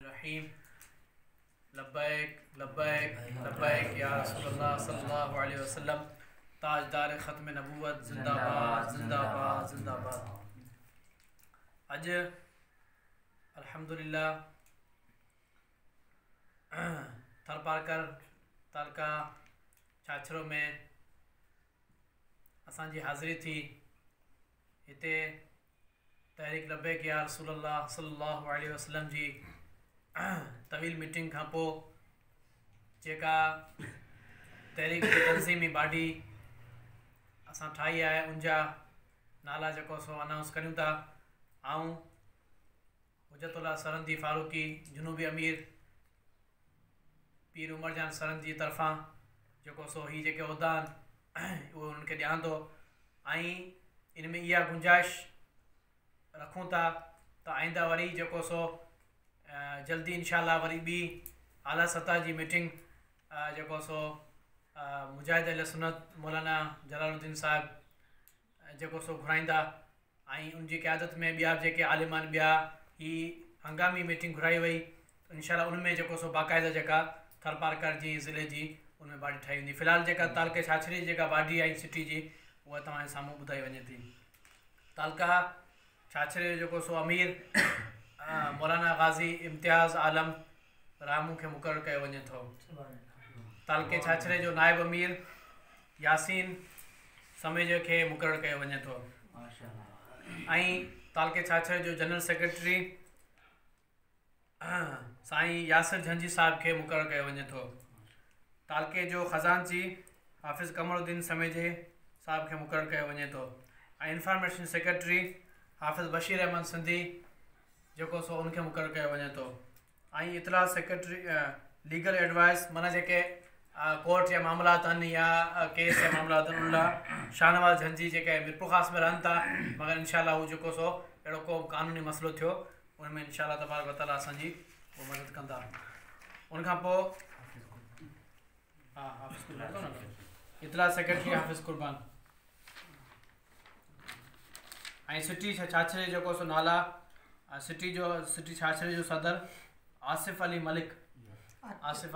रहीम लब्बैक लब्बैक लब्बैक या रसूलल्लाह सल्लल्लाहु अलैहि वसल्लम ताजदार ख़त्म नबूवत जिंदाबाद जिंदाबाद जिंदाबाद। अज अल्हम्दुलिल्लाह थरपारकर तालका छाछरो में असांजी हाज़िरी थी। हिते तहरीक लब्बैक या रसूलल्लाह सल्लल्लाहु अलैहि वसल्लम जी तवील मीटिंग खां पोइ जेका तहरीक जी तंज़ीमी बॉडी असां ठाही आहे उनजा नाला जेको सो अनाउंस करियूं था। ऐं हुजतुल्लाह सरंदी फारूकी जुनूबी अमीर पीर उमरजान सरंद जी तरफ़ां जेको सो ही जेके उहिदा आहिनि उहे उन्हनि खे ॾियां थो। ऐं इन में इहा गुंजाइश रखूं था त आईंदा वरी जेको सो जल्दी इंशाअल्लाह वरी ॿी आला सतह जी मीटिंग जेको सो मुजाहिद अहले सुन्नत मौलाना जलालुद्दीन साहिब जेको सो घुराईंदा ऐं उनजी क़यादत में ॿिया जेके आलिमान ॿिया ही हंगामी मीटिंग घुराई वई इंशाअल्लाह उनमें जेको सो बाक़ाइदा जेका थरपारकर जी ज़िले जी उनमें बाडी ठाही वेंदी। फ़िलहाल जेका तालके छाछरी जेका बाडी आई सिटी जी उहा तव्हांजे साम्हूं ॿुधाई वञे थी। तालका छाछरे जेको सो अमीर मौलाना गाज़ी इम्तियाज़ आलम रामू खे मुक़ररु कयो वञे थो। तालके छाछरे जो नायब अमीर यासीन समेज खे मुक़ररु कयो वञे थो। ऐं तालके छाछरे जो जनरल सेक्रेटरी साईं यासिर झंझी साहिब खे मुक़ररु कयो वञे थो। तालके जो ख़ज़ानची हाफ़िज़ कमरुद्दीन समेजे साहिब खे मुक़ररु कयो वञे थो। ऐं इंफॉर्मेशन सेक्रेटरी हाफ़िज़ बशीर अहमद सिंधी जेको सो उनखे मुक़ररु कयो वञे थो। ऐं इतला सेक्रेटरी लीगल एडवाइस माना जेके कोर्ट जा मामलात आहिनि या केस जा मामलात आहिनि उन लाइ शाहनवाज़ झंझी जेके मिरपुखास में रहनि था मगर इंशाअल्लाह हू जेको सो अहिड़ो को क़ानूनी मसइलो थियो उनमें इंशाअल्लाह तबारक व तआला असांजी उहो मदद कंदा। उनखां पोइ इतला सेक्रेटरी हाफ़िज़ कुर्बान ऐं सिटी छाछरे जेको सो नाला सिटी छाछरे जो सदर आसिफ अली मलिक आसिफ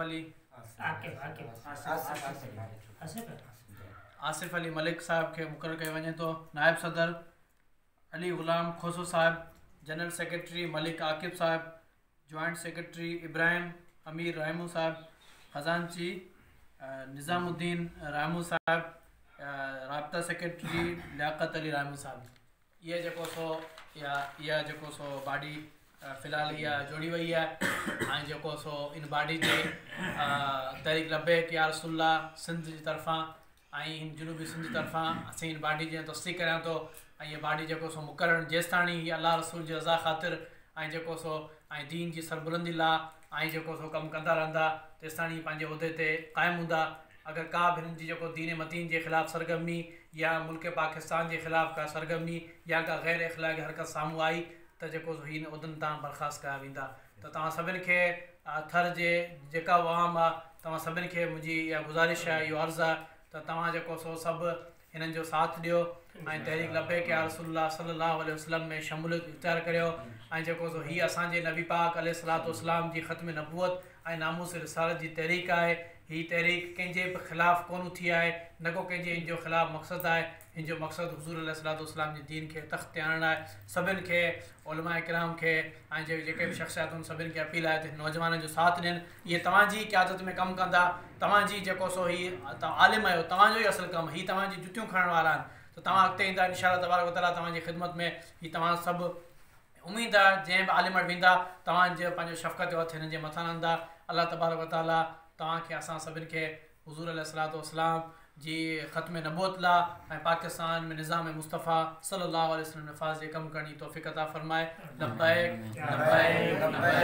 अली मलिक साहिब खे मुक़ररु कयो वञे थो। नायब सदर अली ग़ुलाम खोसो साहिब, जनरल सेक्रेटरी मलिक आकिब साहिब, जॉइंट सेक्रेटरी इब्राहिम अमीर रायमू साहिब, ख़ज़ानची निज़ामुद्दीन रायमू साहिब, राब्ता सेक्रेटरी लियाक़त अली रायमू साहिब। इहा जेको सो इहा जेको सो बॉडी फ़िलहाल इहा जोड़ी वई आहे। ऐं जेको सो इन बॉडी जे तहरीक लब्बैक या रसूलल्लाह सिंध जी तरफ़ां ऐं जुनूबी सिंध जी तरफ़ां असीं इन बॉडी जी तस्दीक़ करियां थो। ऐं इहा बॉडी जेको सो मुक़ररु जेसिताणी अल्लाह रसूल जी रज़ा ख़ातिर ऐं जेको सो ऐं दीन जी सरबुलंदी लाइ ऐं जेको सो कमु कंदा रहंदा तेसिताणी पंहिंजे उहिदे ते क़ाइमु हूंदा। अगरि का बि हिननि जी जेको दीन मतीन जे ख़िलाफ़ु सरगर्मी या मुल्क पाकिस्तान जे ख़िलाफ़ु का सरगर्मी या का गैर इख़लाक़ी हरकत साम्हूं आई त जेको सो हिन उहिदनि तां बर्ख़ास्त कया वेंदा। त तव्हां सभिनि खे थर जे जेका आवाम आहे तव्हां सभिनि खे मुंहिंजी इहा गुज़ारिश आहे, इहो अर्ज़ु आहे त तव्हां जेको सो सभु हिननि जो साथ ॾियो ऐं तहरीक लब्बैक या रसूलल्लाह सल्लल्लाहु अलैहि वसल्लम में शमूलियत इख़्तियार करियो। ऐं जेको सो हीअ असांजे नबी पाक अलैहिस्सलातु वस्सलाम जी ख़त्म नबूवत ऐं नामूस रिसालत जी तहरीक आहे। हीअ तहरीक कंहिंजे बि ख़िलाफ़ु कोन थी आहे, न को कंहिंजे इन जो ख़िलाफ़ु मक़सदु आहे। हिन जो मक़सदु हुज़ूर अलैहिस्सलातु वस्सलाम जी दीन खे तख़्त ते आणणु आहे। सभिनि खे उलमा किराम खे ऐं जेके बि शख़्सियात आहिनि सभिनि खे अपील आहे त नौजवाननि जो साथ ॾियनि। इहे तव्हांजी क़यादत में कमु कंदा, तव्हांजी जेको सो हीअ तव्हां आलिम आहियो, तव्हांजो ई असुलु कमु हीअ तव्हांजी जुतियूं खणण वारा आहिनि। त तव्हां अॻिते ईंदा इंशाअल्लाह तबारक व तआला तव्हांजी ख़िदमत में हीअ तव्हां सभु उमेद आहे जंहिं बि आलिम वटि वेंदा तव्हांजे पंहिंजो शफ़क़त जो हथु हिननि जे मथां हणंदा। अल्लाह तबारक व तआला तव्हांखे असां सभिनि खे हुज़ूर अलैहिस्सलातु वस्सलाम जी ख़त्म नबूवत लाइ ऐं पाकिस्तान में निज़ाम मुस्तफ़ा सल्लल्लाहु अलैहि वसल्लम नफ़ाज़ जे कमु करण जी तौफ़ीक़ अता फ़रमाए। लब्बैक लब्बैक लब्बैक।